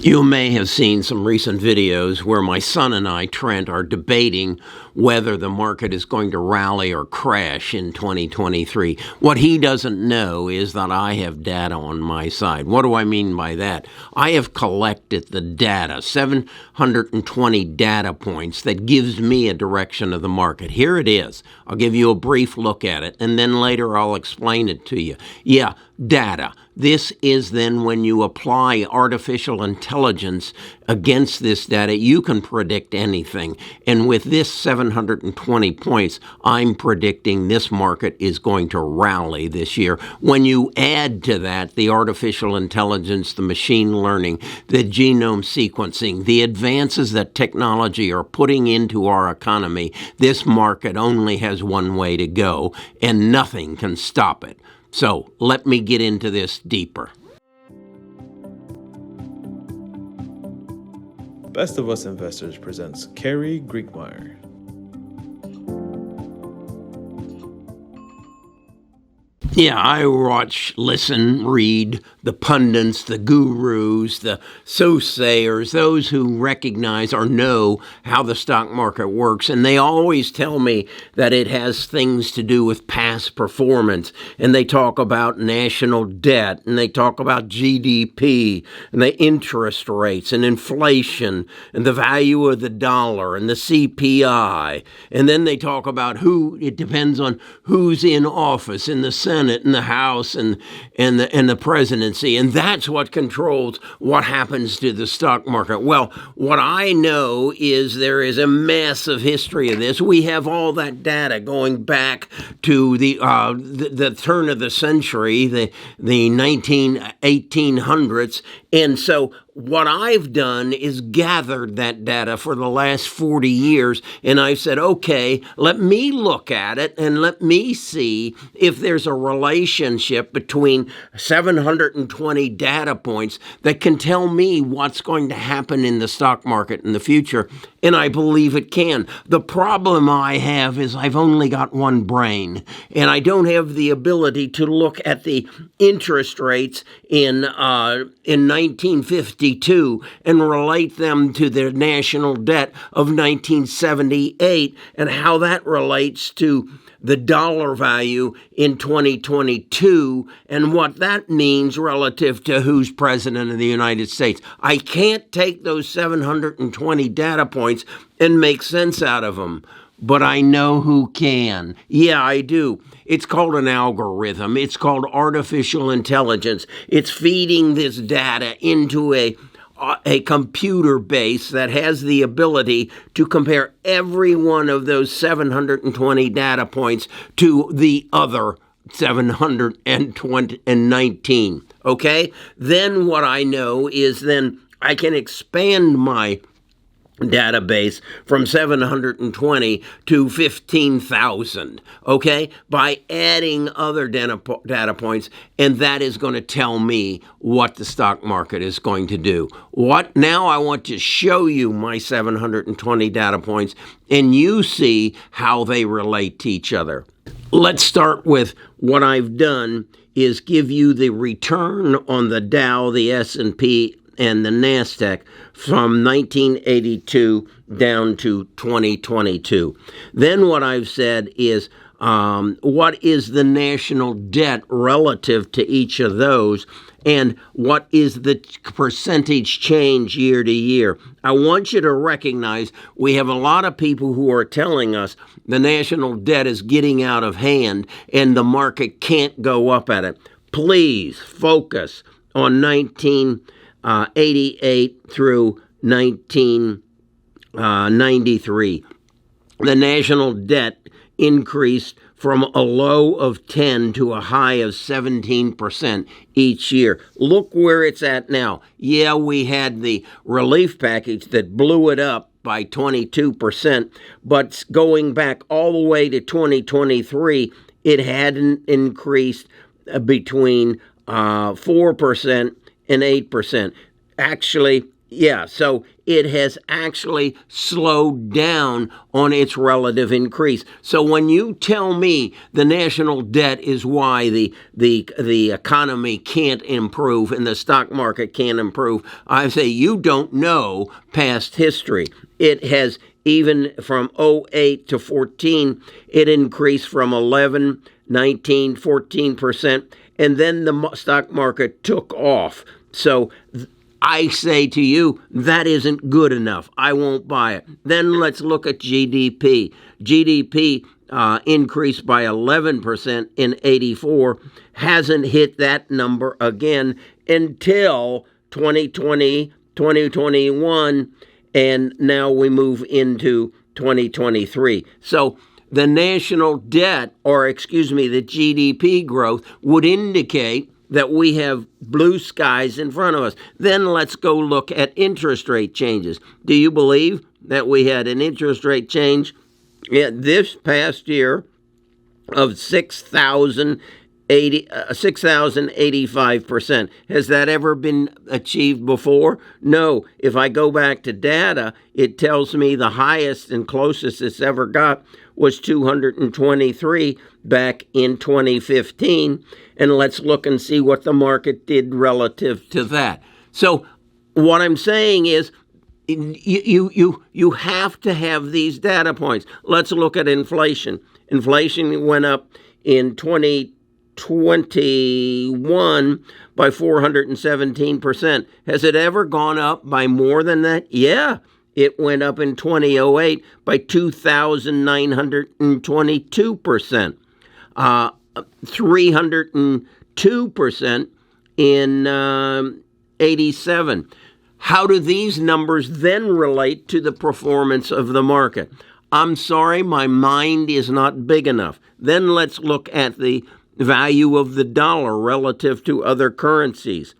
You may have seen some recent videos where my son and I, Trent, are debating whether the market is going to rally or crash in 2023. What he doesn't know is that I have data on my side. What do I mean by that? I have collected the data, 720 data points that gives me a direction of the market. Here it is. I'll give you a brief look at it, and then later I'll explain it to you. Yeah, data. This is then when you apply artificial intelligence against this data, you can predict anything. And with this 720 points, I'm predicting this market is going to rally this year. When you add to that the artificial intelligence, the machine learning, the genome sequencing, the advances that technology are putting into our economy, this market only has one way to go, and nothing can stop it. So let me get into this deeper. Best of Us Investors presents Carrie Griegmeyer. Yeah, I watch, listen, read the pundits, the gurus, the soothsayers, those who recognize or know how the stock market works. And they always tell me that it has things to do with past performance. And they talk about national debt, and they talk about GDP, and the interest rates, and inflation, and the value of the dollar, and the CPI. And then they talk about it depends on who's in office in the Senate and the House and the presidency, and that's what controls what happens to the stock market. Well, what I know is there is a massive history of this. We have all that data going back to the turn of the century, the 1800s, and so what I've done is gathered that data for the last 40 years, and I've said, okay, let me look at it and let me see if there's a relationship between 720 data points that can tell me what's going to happen in the stock market in the future, and I believe it can. The problem I have is I've only got one brain, and I don't have the ability to look at the interest rates in 1952 and relate them to the national debt of 1978 and how that relates to the dollar value in 2022 and what that means relative to who's president of the United States. I can't take those 720 data points and make sense out of them, but I know who can. Yeah, I do. It's called an algorithm. It's called artificial intelligence. It's feeding this data into a computer base that has the ability to compare every one of those 720 data points to the other 719. Okay? Then what I know is then I can expand my database from 720 to 15,000, okay, by adding other data points, and that is going to tell me what the stock market is going to do. Now I want to show you my 720 data points, and you see how they relate to each other. Let's start with what I've done is give you the return on the Dow, the S&P, and the NASDAQ from 1982 down to 2022. Then what I've said is what is the national debt relative to each of those, and what is the percentage change year to year. I want you to recognize we have a lot of people who are telling us the national debt is getting out of hand and the market can't go up at it. Please focus on 1988 through 1993. The national debt increased from a low of 10 to a high of 17% each year. Look where it's at now. Yeah, we had the relief package that blew it up by 22%, but going back all the way to 2023, it hadn't increased between 4% and 8%. Actually, Yeah, so it has actually slowed down on its relative increase. So when you tell me the national debt is why the economy can't improve and the stock market can't improve, I say you don't know past history. It has, even from '08 to 14, it increased from 11, 19, 14%, and then the stock market took off. So I say to you, that isn't good enough. I won't buy it. Then let's look at GDP. GDP increased by 11% in '84, hasn't hit that number again until 2020, 2021, and now we move into 2023. So the national debt, or excuse me, the GDP growth would indicate that we have blue skies in front of us. Then let's go look at interest rate changes. Do you believe that we had an interest rate change this past year of 6,085%? Has that ever been achieved before? No. If I go back to data, it tells me the highest and closest it's ever got was 223 back in 2015. And let's look and see what the market did relative to that. So what I'm saying is you have to have these data points. Let's look at inflation. Inflation went up in 2021 by 417%. Has it ever gone up by more than that? Yeah. It went up in 2008 by 2,922%, 302% in '87. How do these numbers then relate to the performance of the market? I'm sorry, my mind is not big enough. Then let's look at the value of the dollar relative to other currencies.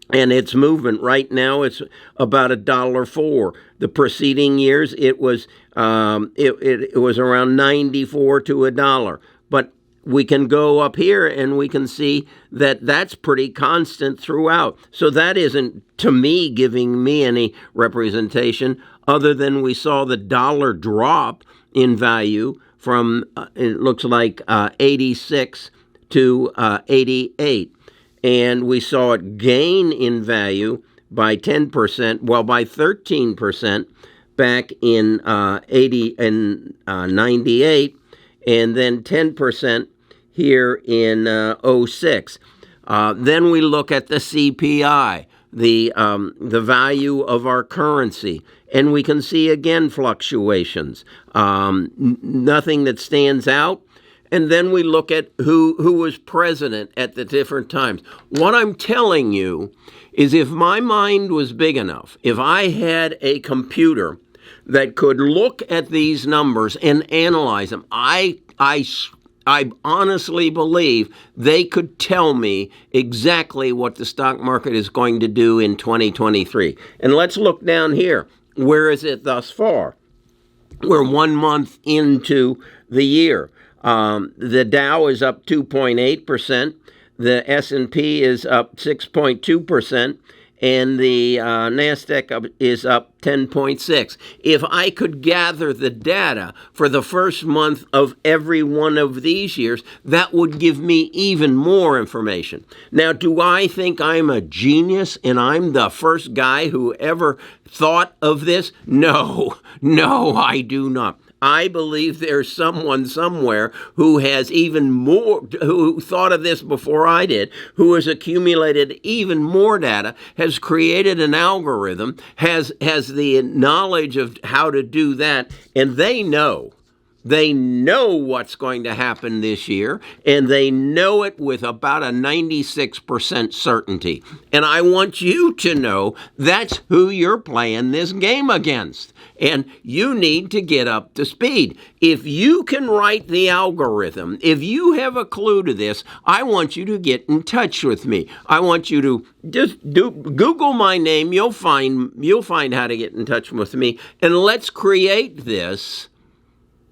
And its movement right now, it's about $1.04. The preceding years, it was it was around 94 to $1. But we can go up here and we can see that that's pretty constant throughout. So that isn't, to me, giving me any representation other than we saw the dollar drop in value from, it looks like 86 to 88. And we saw it gain in value by 10%, well, by 13% back in 98, and then 10% here in '06. Then we look at the CPI, the value of our currency, and we can see again fluctuations. Nothing that stands out. And then we look at who was president at the different times. What I'm telling you is, if my mind was big enough, if I had a computer that could look at these numbers and analyze them, I honestly believe they could tell me exactly what the stock market is going to do in 2023. And let's look down here. Where is it thus far? We're 1 month into the year. The Dow is up 2.8%, the S&P is up 6.2%, and the NASDAQ is up 10.6%. If I could gather the data for the first month of every one of these years, that would give me even more information. Now, do I think I'm a genius and I'm the first guy who ever thought of this? No, I do not. I believe there's someone somewhere who has even more, who thought of this before I did, who has accumulated even more data, has created an algorithm, has the knowledge of how to do that, and they know what's going to happen this year, and they know it with about a 96% certainty. And I want you to know that's who you're playing this game against. And you need to get up to speed. If you can write the algorithm, if you have a clue to this, I want you to get in touch with me. I want you to just Google my name. You'll find how to get in touch with me. And let's create this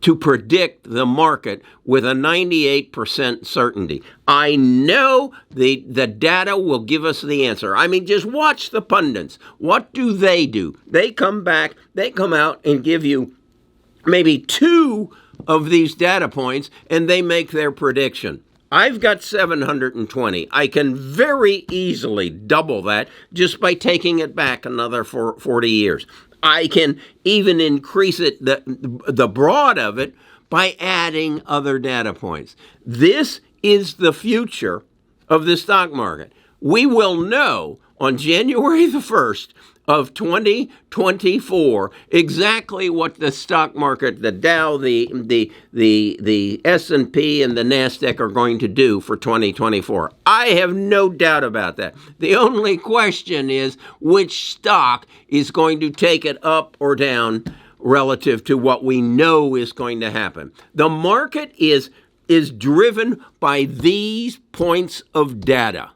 to predict the market with a 98% certainty. I know the data will give us the answer. I mean, just watch the pundits. What do? They come out and give you maybe 2 of these data points, and they make their prediction. I've got 720. I can very easily double that just by taking it back another 40 years. I can even increase it, the broad of it, by adding other data points. This is the future of the stock market. We will know on January the 1st of 2024 exactly what the stock market, the Dow, the S&P, and the NASDAQ are going to do for 2024. I have no doubt about that. The only question is which stock is going to take it up or down relative to what we know is going to happen. The market is driven by these points of data.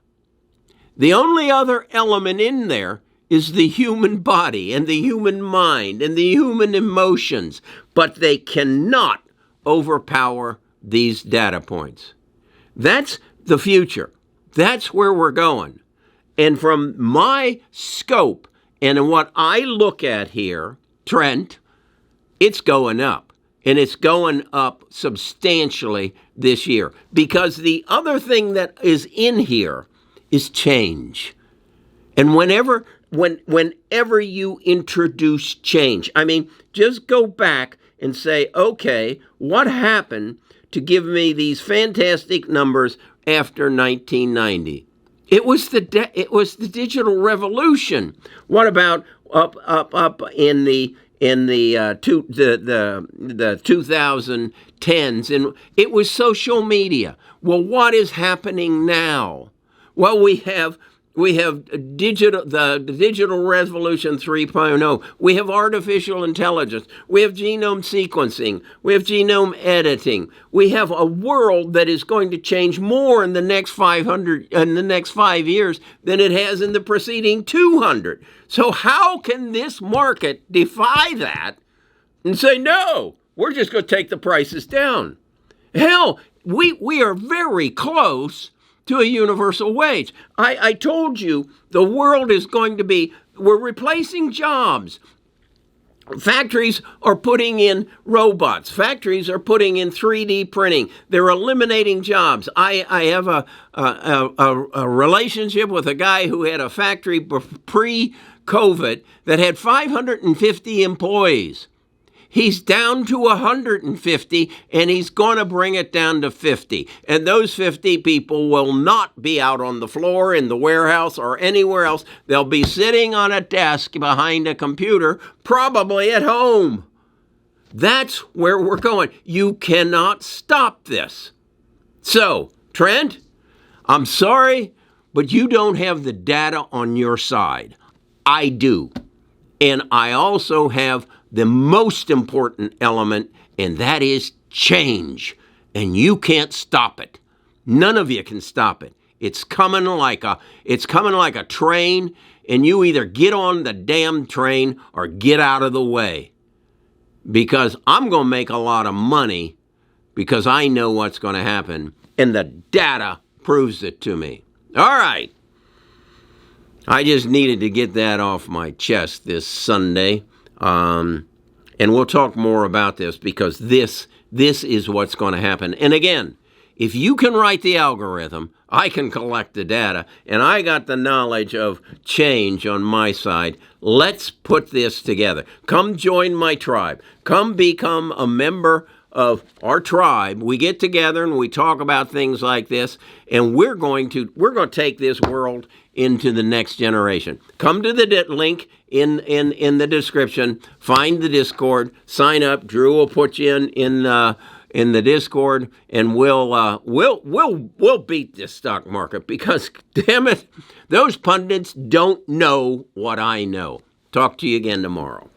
The only other element in there is the human body and the human mind and the human emotions, but they cannot overpower these data points. That's the future. That's where we're going. And from my scope and what I look at here, Trent, it's going up. And it's going up substantially this year. Because the other thing that is in here is change. And whenever you introduce change, I mean, just go back and say, okay, what happened to give me these fantastic numbers after 1990? It was the digital revolution. What about up in the 2010s? And it was social media. Well, what is happening now? Well, we have the digital revolution 3.0. We have artificial intelligence. We have genome sequencing. We have genome editing. We have a world that is going to change more in the next 5 years than it has in the preceding 200. So how can this market defy that and say, no, we're just going to take the prices down? Hell, we are very close to a universal wage. I told you the world is going to be, we're replacing jobs. Factories are putting in robots. Factories are putting in 3D printing. They're eliminating jobs. I have a relationship with a guy who had a factory pre-COVID that had 550 employees. He's down to 150, and he's going to bring it down to 50. And those 50 people will not be out on the floor in the warehouse or anywhere else. They'll be sitting on a desk behind a computer, probably at home. That's where we're going. You cannot stop this. So, Trent, I'm sorry, but you don't have the data on your side. I do. And I also have the most important element, and that is change. And you can't stop it. None of you can stop it. It's coming like a train, and you either get on the damn train or get out of the way. Because I'm going to make a lot of money because I know what's going to happen, and the data proves it to me. All right. I just needed to get that off my chest this Sunday. And we'll talk more about this because this is what's going to happen. And again, if you can write the algorithm, I can collect the data, and I got the knowledge of change on my side. Let's put this together. Come join my tribe. Come become a member of our tribe. We get together and we talk about things like this, and we're going to take this world into the next generation. Come to the link in the description. Find the Discord. Sign up. Drew will put you in the Discord, and we'll beat this stock market because, damn it, those pundits don't know what I know. Talk to you again tomorrow.